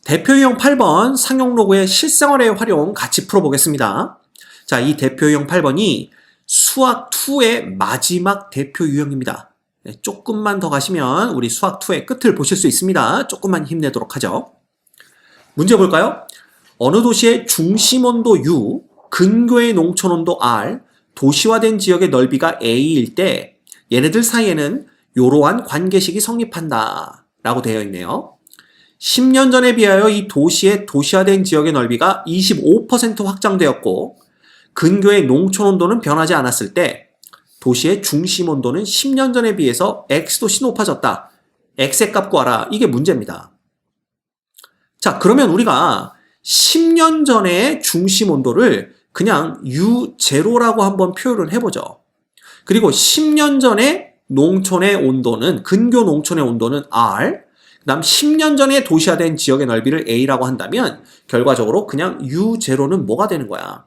대표 유형 8번 상용 로그의 실생활의 활용 같이 풀어보겠습니다. 자, 이 대표 유형 8번이 수학 2의 마지막 대표 유형입니다. 네, 조금만 더 가시면 우리 수학 2의 끝을 보실 수 있습니다. 조금만 힘내도록 하죠. 문제 볼까요? 어느 도시의 중심 온도 U, 근교의 농촌 온도 R, 도시화된 지역의 넓이가 A일 때 얘네들 사이에는 이러한 관계식이 성립한다 라고 되어 있네요. 10년 전에 비하여 이 도시의 도시화된 지역의 넓이가 25% 확장되었고 근교의 농촌 온도는 변하지 않았을 때 도시의 중심 온도는 10년 전에 비해서 X도씩 높아졌다. X의 값 구하라. 이게 문제입니다. 자, 그러면 우리가 10년 전의 중심 온도를 그냥 U0라고 한번 표현을 해보죠. 그리고 10년 전에 농촌의 온도는, 근교 농촌의 온도는 R, 그 다음 10년 전에 도시화된 지역의 넓이를 A라고 한다면 결과적으로 그냥 U0는 뭐가 되는 거야?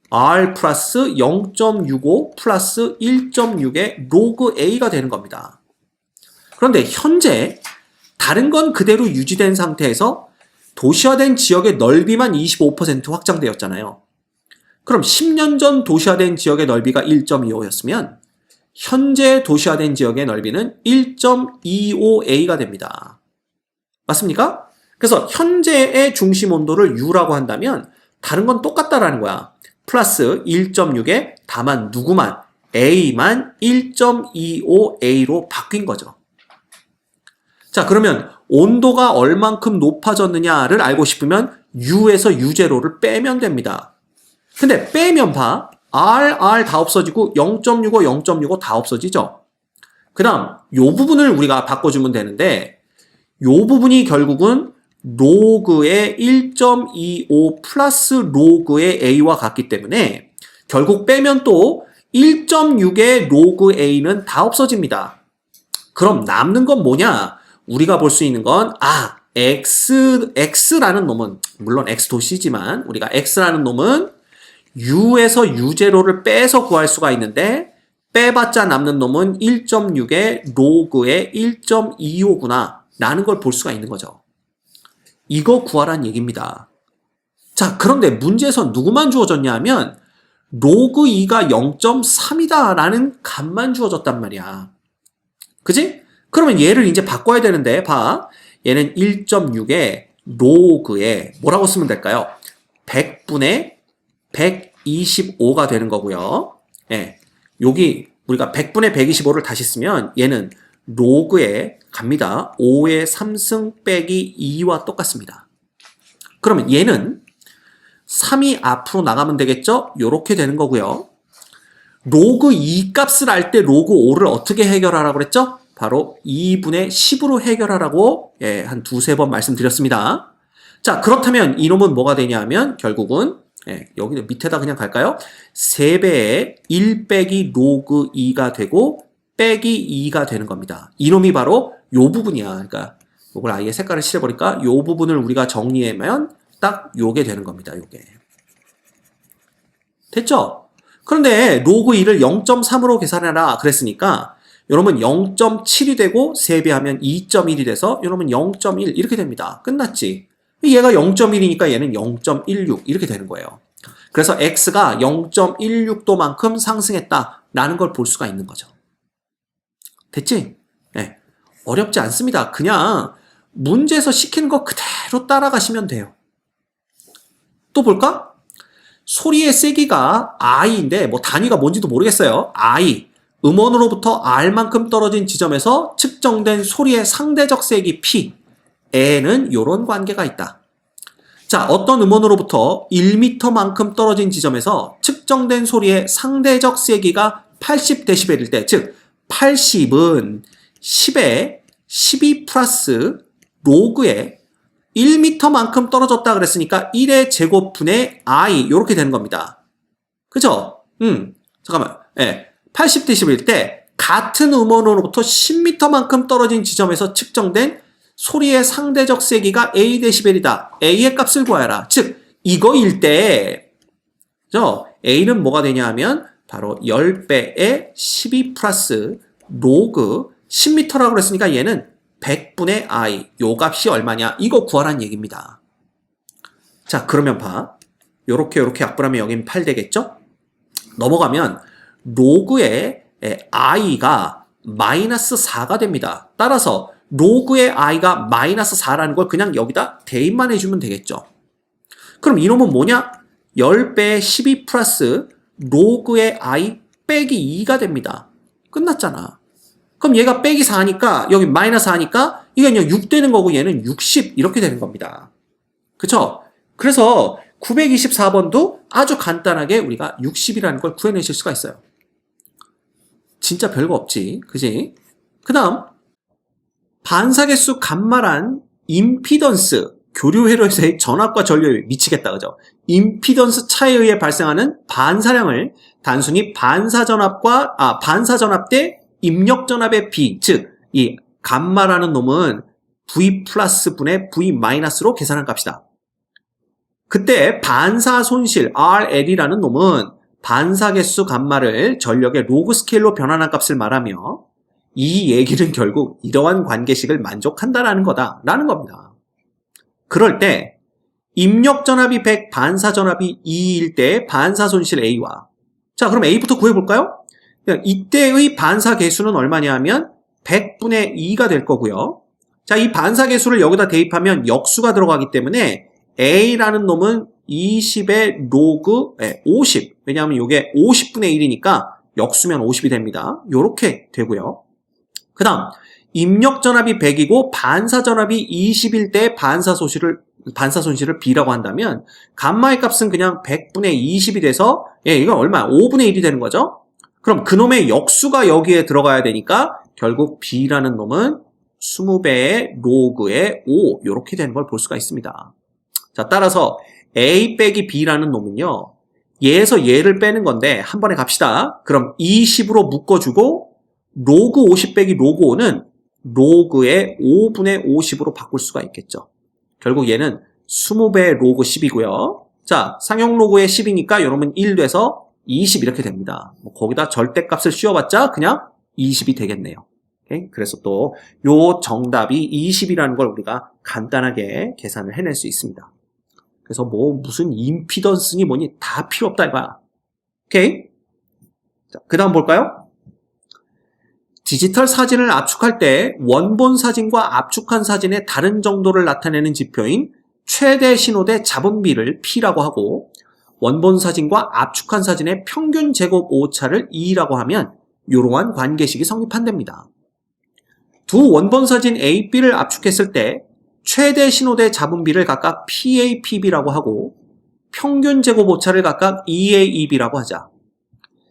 R 플러스 0.65 플러스 1.6의 로그 A가 되는 겁니다. 그런데 현재 다른 건 그대로 유지된 상태에서 도시화된 지역의 넓이만 25% 확장되었잖아요. 그럼 10년 전 도시화된 지역의 넓이가 1.25였으면 현재 도시화된 지역의 넓이는 1.25A가 됩니다. 맞습니까? 그래서 현재의 중심 온도를 U라고 한다면 다른 건 똑같다라는 거야. 플러스 1.6에 다만 누구만 A만 1.25A로 바뀐 거죠. 자, 그러면 온도가 얼만큼 높아졌느냐를 알고 싶으면 U에서 U0를 빼면 됩니다. 근데 빼면 봐. R 다 없어지고 0.65, 0.65 다 없어지죠. 그 다음 요 부분을 우리가 바꿔주면 되는데 요 부분이 결국은 로그의 1.25 플러스 로그의 A와 같기 때문에 결국 빼면 또 1.6의 로그 A는 다 없어집니다. 그럼 남는 건 뭐냐? 우리가 볼 수 있는 건 X라는 놈은 물론 X도시지만 우리가 X라는 놈은 U에서 U0를 빼서 구할 수가 있는데 빼봤자 남는 놈은 1.6의 로그의 1.25구나 라는 걸 볼 수가 있는 거죠. 이거 구하란 얘기입니다. 자, 그런데 문제에서 누구만 주어졌냐 하면 로그 2가 0.3이다 라는 값만 주어졌단 말이야. 그지? 그러면 얘를 이제 바꿔야 되는데 봐. 얘는 1.6에 로그에 뭐라고 쓰면 될까요? 100분의 125가 되는 거고요. 예. 여기 우리가 100분의 125를 다시 쓰면 얘는 로그에 갑니다. 5의 3승 빼기 2와 똑같습니다. 그러면 얘는 3이 앞으로 나가면 되겠죠? 요렇게 되는 거고요. 로그 2 값을 알 때 로그 5를 어떻게 해결하라고 그랬죠? 바로 2분의 10으로 해결하라고 한 두세 번 말씀드렸습니다. 자, 그렇다면 이놈은 뭐가 되냐 하면 결국은 여기 밑에다 그냥 갈까요? 3배의 1 빼기 로그 2가 되고 빼기 2가 되는 겁니다. 이놈이 바로 요 부분이야. 그러니까 이걸 아예 색깔을 칠해버릴까? 요 부분을 우리가 정리하면 딱 요게 되는 겁니다. 요게. 됐죠? 그런데 로그 2를 0.3으로 계산해라 그랬으니까 요놈은 0.7이 되고 3배하면 2.1이 돼서 요놈은 0.1 이렇게 됩니다. 끝났지? 얘가 0.1이니까 얘는 0.16 이렇게 되는 거예요. 그래서 X가 0.16도만큼 상승했다라는 걸 볼 수가 있는 거죠. 됐지? 네. 어렵지 않습니다. 그냥 문제에서 시키는 거 그대로 따라가시면 돼요. 또 볼까? 소리의 세기가 I인데 뭐 단위가 뭔지도 모르겠어요. I. 음원으로부터 R만큼 떨어진 지점에서 측정된 소리의 상대적 세기 P. 에는 이런 관계가 있다. 자, 어떤 음원으로부터 1m만큼 떨어진 지점에서 측정된 소리의 상대적 세기가 80dB일 때, 즉 80은 10에 12 플러스 로그에 1m만큼 떨어졌다 그랬으니까 1의 제곱분의 I 이렇게 되는 겁니다. 그죠? 잠깐만. 80dB일 때 같은 음원으로부터 10m만큼 떨어진 지점에서 측정된 소리의 상대적 세기가 A dB이다. A의 값을 구하여라. 즉 이거일 때 A는 뭐가 되냐 하면 바로 10배의 12 플러스 로그 10m라고 그랬으니까 얘는 100분의 i 요 값이 얼마냐 이거 구하라는 얘기입니다. 자 그러면 봐. 요렇게 약분하면 여긴 8 되겠죠? 넘어가면 로그의 i가 마이너스 4가 됩니다. 따라서 로그의 i가 마이너스 4라는 걸 그냥 여기다 대입만 해주면 되겠죠. 그럼 이놈은 뭐냐? 10배의 12 플러스 로그의 i 빼기 2가 됩니다. 끝났잖아. 그럼 얘가 빼기 4니까 여기 마이너스 4니까 이게 그냥 6 되는 거고 얘는 60 이렇게 되는 겁니다. 그쵸? 그래서 924번도 아주 간단하게 우리가 60이라는 걸 구해내실 수가 있어요. 진짜 별거 없지. 그지? 그 다음 반사계수 간말한 임피던스 교류 회로에서의 전압과 전류에 미치겠다. 그죠? 임피던스 차에 의해 발생하는 반사량을 단순히 반사전압 대 입력전압의 비, 즉 이 감마라는 놈은 V 플러스 분의 V 마이너스로 계산한 값이다. 그때 반사 손실 RL이라는 놈은 반사계수 감마를 전력의 로그 스케일로 변환한 값을 말하며 이 얘기는 결국 이러한 관계식을 만족한다라는 거다라는 겁니다. 그럴 때 입력전압이 100, 반사전압이 2일 때 반사손실 A와 자 그럼 A부터 구해볼까요? 이때의 반사계수는 얼마냐 하면 100분의 2가 될 거고요. 자, 이 반사계수를 여기다 대입하면 역수가 들어가기 때문에 A라는 놈은 20의 로그 50 왜냐하면 이게 50분의 1이니까 역수면 50이 됩니다. 요렇게 되고요. 그 다음 입력전압이 100이고 반사전압이 20일 때 반사손실을 B라고 한다면 감마의 값은 그냥 100분의 20이 돼서 이건 얼마? 5분의 1이 되는 거죠. 그럼 그놈의 역수가 여기에 들어가야 되니까 결국 B라는 놈은 20배의 로그의 5 이렇게 되는 걸 볼 수가 있습니다. 자 따라서 A 빼기 B라는 놈은요. 얘에서 얘를 빼는 건데 한 번에 갑시다. 그럼 20으로 묶어주고 로그 50 빼기 로그 5는 로그의 5분의 50으로 바꿀 수가 있겠죠. 결국 얘는 20배의 로그 10이고요. 자 상용 로그의 10이니까 요놈은 1 돼서 20 이렇게 됩니다. 거기다 절대값을 씌워봤자 그냥 20이 되겠네요. 오케이? 그래서 또 요 정답이 20이라는 걸 우리가 간단하게 계산을 해낼 수 있습니다. 그래서 뭐 무슨 임피던스니 뭐니 다 필요 없다 이거야. 오케이? 자, 그 다음 볼까요? 디지털 사진을 압축할 때 원본 사진과 압축한 사진의 다른 정도를 나타내는 지표인 최대 신호대 잡음비를 P라고 하고 원본 사진과 압축한 사진의 평균 제곱 오차를 E라고 하면 이러한 관계식이 성립한답니다. 두 원본 사진 A, B를 압축했을 때 최대 신호대 잡음비를 각각 PA, PB라고 하고 평균 제곱 오차를 각각 EA, EB라고 하자.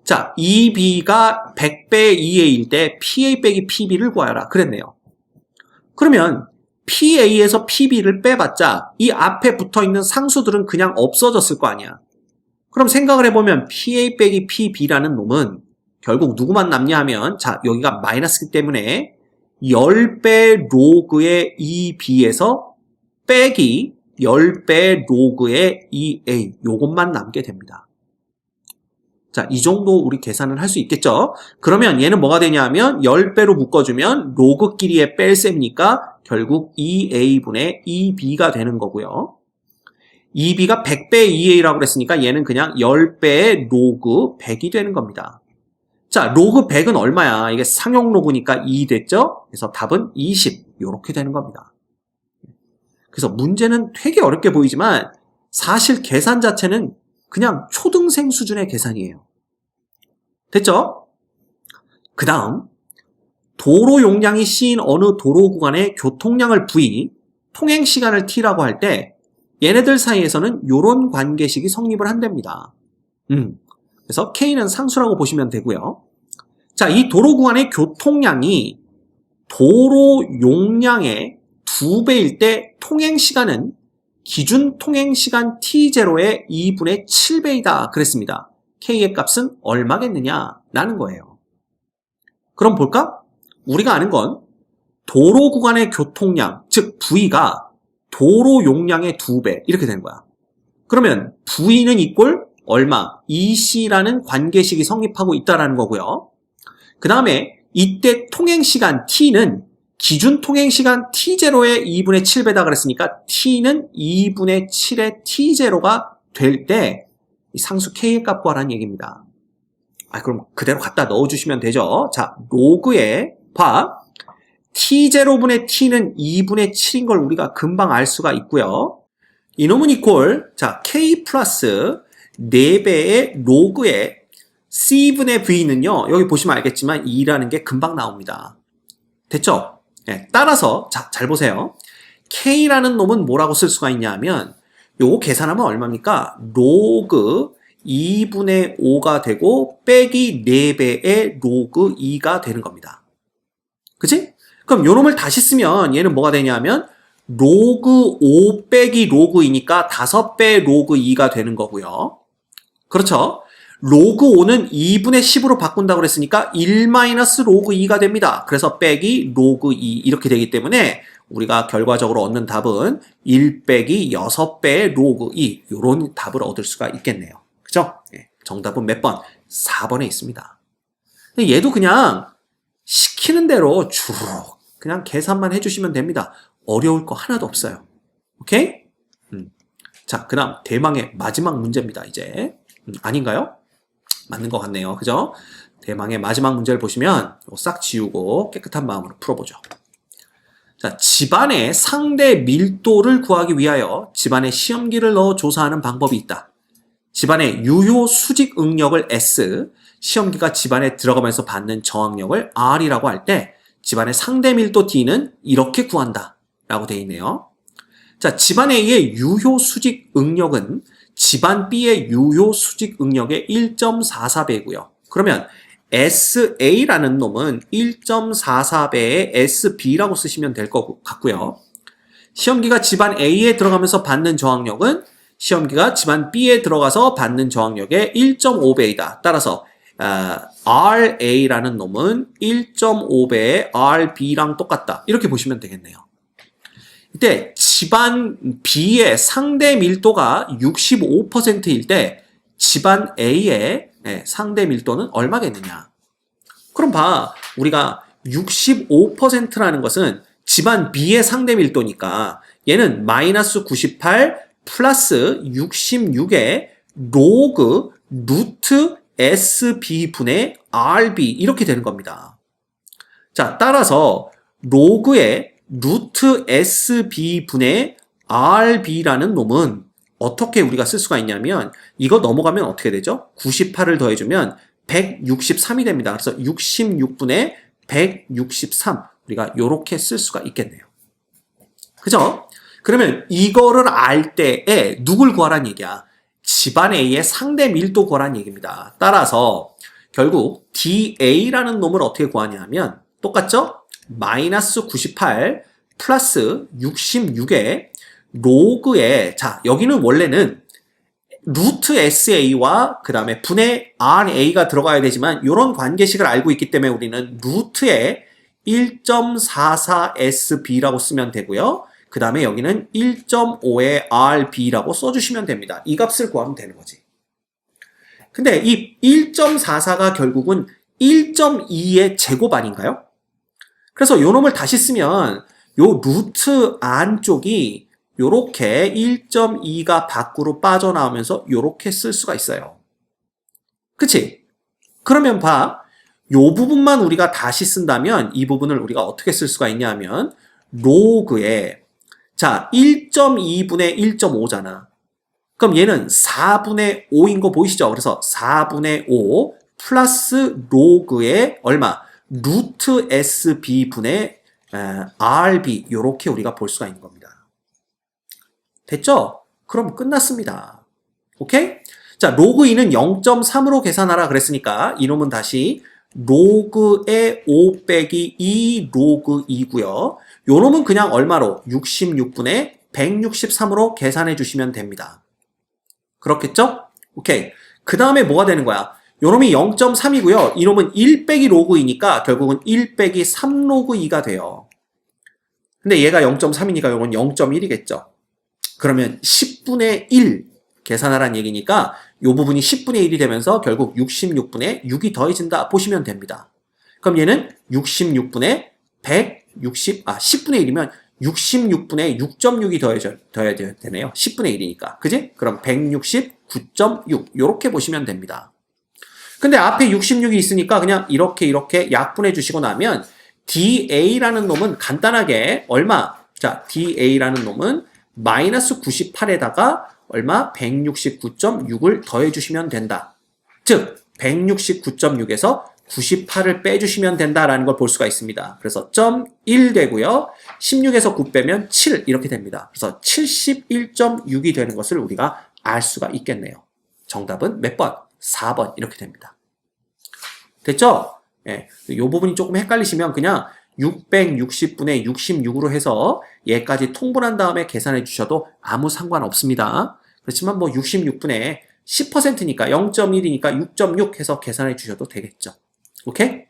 자, EB가 100배의 EA일 때 PA 빼기 PB를 구하라 그랬네요. 그러면 PA에서 PB를 빼봤자 이 앞에 붙어있는 상수들은 그냥 없어졌을 거 아니야. 그럼 생각을 해보면 PA 빼기 PB라는 놈은 결국 누구만 남냐 하면 자 여기가 마이너스이기 때문에 10배 로그의 EB에서 빼기 10배 로그의 EA 요것만 남게 됩니다. 자, 이 정도 우리 계산을 할 수 있겠죠? 그러면 얘는 뭐가 되냐 하면 10배로 묶어주면 로그끼리의 뺄셈이니까 결국 EA분의 EB가 되는 거고요. EB가 100배의 EA라고 그랬으니까 얘는 그냥 10배의 로그 100이 되는 겁니다. 자, 로그 100은 얼마야? 이게 상용 로그니까 2 됐죠? 그래서 답은 20 이렇게 되는 겁니다. 그래서 문제는 되게 어렵게 보이지만 사실 계산 자체는 그냥 초등생 수준의 계산이에요. 됐죠? 그 다음 도로 용량이 C인 어느 도로 구간의 교통량을 V, 통행시간을 T라고 할 때 얘네들 사이에서는 이런 관계식이 성립을 한답니다. 그래서 K는 상수라고 보시면 되고요. 자, 이 도로 구간의 교통량이 도로 용량의 2배일 때 통행시간은 기준 통행시간 T0의 2분의 7배이다 그랬습니다. K의 값은 얼마겠느냐 라는 거예요. 그럼 볼까? 우리가 아는 건 도로 구간의 교통량, 즉 V가 도로 용량의 2배 이렇게 되는 거야. 그러면 V는 이꼴 얼마? EC라는 관계식이 성립하고 있다는 거고요. 그 다음에 이때 통행시간 T는 기준 통행시간 t0에 2분의 7배다 그랬으니까 t는 2분의 7의 t0가 될 때 상수 k의 값 구하라는 얘기입니다. 그럼 그대로 갖다 넣어주시면 되죠. 자, 로그에 봐. t0분의 t는 2분의 7인 걸 우리가 금방 알 수가 있고요. 이놈은 이퀄, 자, k 플러스 4배의 로그에 c분의 v는요, 여기 보시면 알겠지만 2라는 게 금방 나옵니다. 됐죠? 네, 따라서, 자, 잘 보세요. k라는 놈은 뭐라고 쓸 수가 있냐 하면, 요거 계산하면 얼마입니까? 로그 2분의 5가 되고, 빼기 4배의 로그 2가 되는 겁니다. 그치? 그럼 요 놈을 다시 쓰면 얘는 뭐가 되냐면, 로그 5 빼기 로그 2니까 5배 로그 2가 되는 거고요. 그렇죠? 로그 5는 2분의 10으로 바꾼다고 그랬으니까 1 마이너스 로그 2가 됩니다. 그래서 빼기 로그 2 이렇게 되기 때문에 우리가 결과적으로 얻는 답은 1 빼기 6배의 로그 2 이런 답을 얻을 수가 있겠네요. 그죠? 네, 정답은 몇 번? 4번에 있습니다. 얘도 그냥 시키는 대로 주룩 그냥 계산만 해주시면 됩니다. 어려울 거 하나도 없어요. 오케이? 자, 그 다음 대망의 마지막 문제입니다. 이제 아닌가요? 맞는 것 같네요. 그죠? 대망의 마지막 문제를 보시면 싹 지우고 깨끗한 마음으로 풀어보죠. 자, 집안의 상대 밀도를 구하기 위하여 집안에 시험기를 넣어 조사하는 방법이 있다. 집안의 유효 수직 응력을 S, 시험기가 집안에 들어가면서 받는 저항력을 R이라고 할 때 집안의 상대 밀도 D는 이렇게 구한다 라고 되어 있네요. 자, 집안 A의 유효 수직 응력은 집안 B의 유효 수직 응력의 1.44배고요. 그러면 SA라는 놈은 1.44배의 SB라고 쓰시면 될 것 같고요. 시험기가 집안 A에 들어가면서 받는 저항력은 시험기가 집안 B에 들어가서 받는 저항력의 1.5배이다. 따라서 RA라는 놈은 1.5배의 RB랑 똑같다. 이렇게 보시면 되겠네요. 이때 집안 B의 상대 밀도가 65%일 때 집안 A의 상대 밀도는 얼마겠느냐? 그럼 봐. 우리가 65%라는 것은 집안 B의 상대 밀도니까 얘는 마이너스 98 플러스 66의 로그 루트 SB분의 RB 이렇게 되는 겁니다. 자, 따라서 로그의 루트 SB분의 RB라는 놈은 어떻게 우리가 쓸 수가 있냐면 이거 넘어가면 어떻게 되죠? 98을 더해주면 163이 됩니다. 그래서 66분의 163 우리가 이렇게 쓸 수가 있겠네요. 그죠? 그러면 이거를 알 때에 누굴 구하라는 얘기야? 집안 A의 상대 밀도 구하라는 얘기입니다. 따라서 결국 DA라는 놈을 어떻게 구하냐 하면 똑같죠? 마이너스 98 플러스 66의 로그에 자 여기는 원래는 루트 SA와 그 다음에 분의 RA가 들어가야 되지만 이런 관계식을 알고 있기 때문에 우리는 루트에 1.44SB라고 쓰면 되고요. 그 다음에 여기는 1.5의 RB라고 써주시면 됩니다. 이 값을 구하면 되는 거지. 근데 이 1.44가 결국은 1.2의 제곱 아닌가요? 그래서 요 놈을 다시 쓰면 요 루트 안쪽이 요렇게 1.2가 밖으로 빠져나오면서 요렇게 쓸 수가 있어요. 그치? 그러면 봐. 요 부분만 우리가 다시 쓴다면 이 부분을 우리가 어떻게 쓸 수가 있냐 하면 로그에 자 1.2분의 1.5잖아. 그럼 얘는 4분의 5인 거 보이시죠? 그래서 4분의 5 플러스 로그의 얼마? 루트 SB분의 RB 요렇게 우리가 볼 수가 있는 겁니다. 됐죠? 그럼 끝났습니다. 오케이? 자, 로그 2는 0.3으로 계산하라 그랬으니까 이놈은 다시 로그의 5 빼기 2 로그 2고요. 요놈은 그냥 얼마로? 66분의 163으로 계산해 주시면 됩니다. 그렇겠죠? 오케이. 그 다음에 뭐가 되는 거야? 요놈이 0.3이고요. 이놈은 1 빼기 로그 2니까 결국은 1 빼기 3 로그 2가 돼요. 근데 얘가 0.3이니까 요건 0.1이겠죠. 그러면 10분의 1 계산하라는 얘기니까 요 부분이 10분의 1이 되면서 결국 66분의 6이 더해진다 보시면 됩니다. 그럼 얘는 66분의 10분의 1이면 66분의 6.6이 더해야 되네요. 10분의 1이니까. 그지? 그럼 169.6. 요렇게 보시면 됩니다. 근데 앞에 66이 있으니까 그냥 이렇게 약분해 주시고 나면 DA라는 놈은 간단하게 얼마? 자, DA라는 놈은 마이너스 98에다가 얼마? 169.6을 더해 주시면 된다. 즉, 169.6에서 98을 빼주시면 된다라는 걸 볼 수가 있습니다. 그래서 0.1 되고요. 16에서 9 빼면 7 이렇게 됩니다. 그래서 71.6이 되는 것을 우리가 알 수가 있겠네요. 정답은 몇 번? 4번 이렇게 됩니다. 됐죠? 예, 이 부분이 조금 헷갈리시면 그냥 660분의 66으로 해서 얘까지 통분한 다음에 계산해 주셔도 아무 상관없습니다. 그렇지만 뭐 66분의 10%니까 0.1이니까 6.6 해서 계산해 주셔도 되겠죠. 오케이?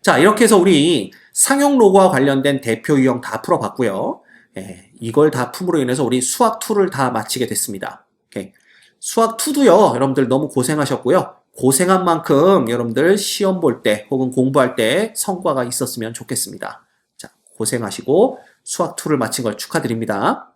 자, 이렇게 해서 우리 상용 로고와 관련된 대표 유형 다 풀어봤고요. 예, 이걸 다 품으로 인해서 우리 수학 2를 다 마치게 됐습니다. 오케이. 수학 2도요. 여러분들 너무 고생하셨고요. 고생한 만큼 여러분들 시험 볼 때 혹은 공부할 때 성과가 있었으면 좋겠습니다. 자, 고생하시고 수학 2를 마친 걸 축하드립니다.